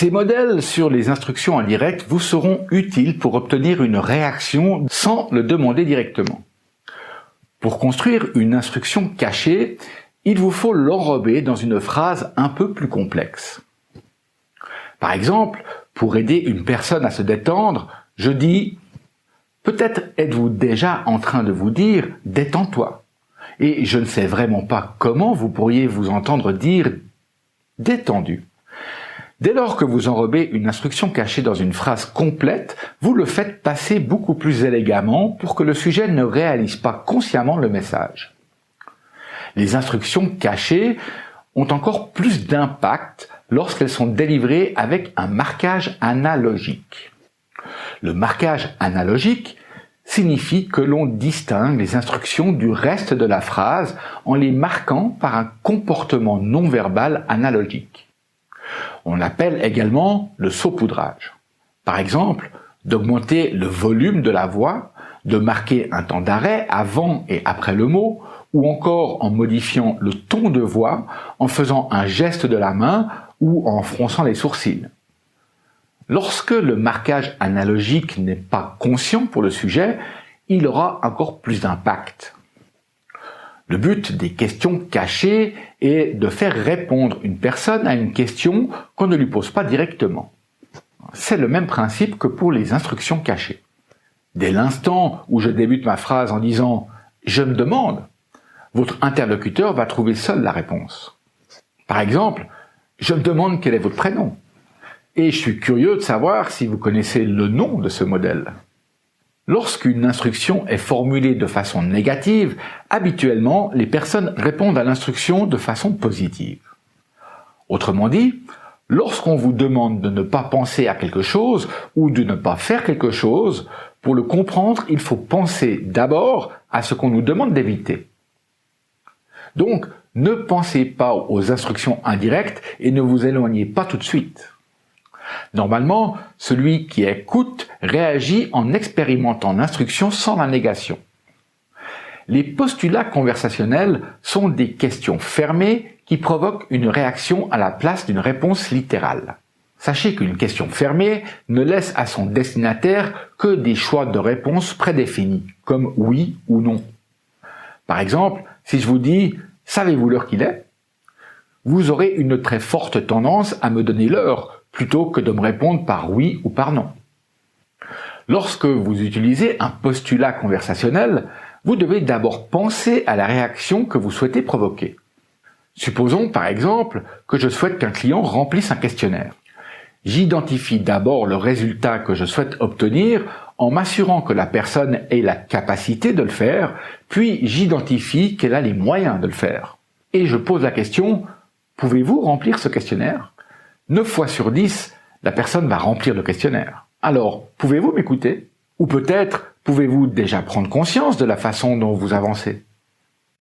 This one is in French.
Ces modèles sur les instructions indirectes vous seront utiles pour obtenir une réaction sans le demander directement. Pour construire une instruction cachée, il vous faut l'enrober dans une phrase un peu plus complexe. Par exemple, pour aider une personne à se détendre, je dis « Peut-être êtes-vous déjà en train de vous dire « détends-toi » et je ne sais vraiment pas comment vous pourriez vous entendre dire « détendu ». Dès lors que vous enrobez une instruction cachée dans une phrase complète, vous le faites passer beaucoup plus élégamment pour que le sujet ne réalise pas consciemment le message. Les instructions cachées ont encore plus d'impact lorsqu'elles sont délivrées avec un marquage analogique. Le marquage analogique signifie que l'on distingue les instructions du reste de la phrase en les marquant par un comportement non verbal analogique. On l'appelle également le saupoudrage. Par exemple, d'augmenter le volume de la voix, de marquer un temps d'arrêt avant et après le mot, ou encore en modifiant le ton de voix, en faisant un geste de la main ou en fronçant les sourcils. Lorsque le marquage analogique n'est pas conscient pour le sujet, il aura encore plus d'impact. Le but des questions cachées est de faire répondre une personne à une question qu'on ne lui pose pas directement. C'est le même principe que pour les instructions cachées. Dès l'instant où je débute ma phrase en disant « je me demande », votre interlocuteur va trouver seul la réponse. Par exemple, « je me demande quel est votre prénom » et je suis curieux de savoir si vous connaissez le nom de ce modèle. Lorsqu'une instruction est formulée de façon négative, habituellement, les personnes répondent à l'instruction de façon positive. Autrement dit, lorsqu'on vous demande de ne pas penser à quelque chose ou de ne pas faire quelque chose, pour le comprendre, il faut penser d'abord à ce qu'on nous demande d'éviter. Donc, ne pensez pas aux instructions indirectes et ne vous éloignez pas tout de suite. Normalement, celui qui écoute réagit en expérimentant l'instruction sans la négation. Les postulats conversationnels sont des questions fermées qui provoquent une réaction à la place d'une réponse littérale. Sachez qu'une question fermée ne laisse à son destinataire que des choix de réponse prédéfinis, comme oui ou non. Par exemple, si je vous dis « Savez-vous l'heure qu'il est ?», vous aurez une très forte tendance à me donner l'heure, plutôt que de me répondre par oui ou par non. Lorsque vous utilisez un postulat conversationnel, vous devez d'abord penser à la réaction que vous souhaitez provoquer. Supposons par exemple que je souhaite qu'un client remplisse un questionnaire. J'identifie d'abord le résultat que je souhaite obtenir en m'assurant que la personne ait la capacité de le faire, puis j'identifie qu'elle a les moyens de le faire. Et je pose la question « Pouvez-vous remplir ce questionnaire ?» 9 fois sur 10, la personne va remplir le questionnaire. Alors, pouvez-vous m'écouter? Ou peut-être, pouvez-vous déjà prendre conscience de la façon dont vous avancez?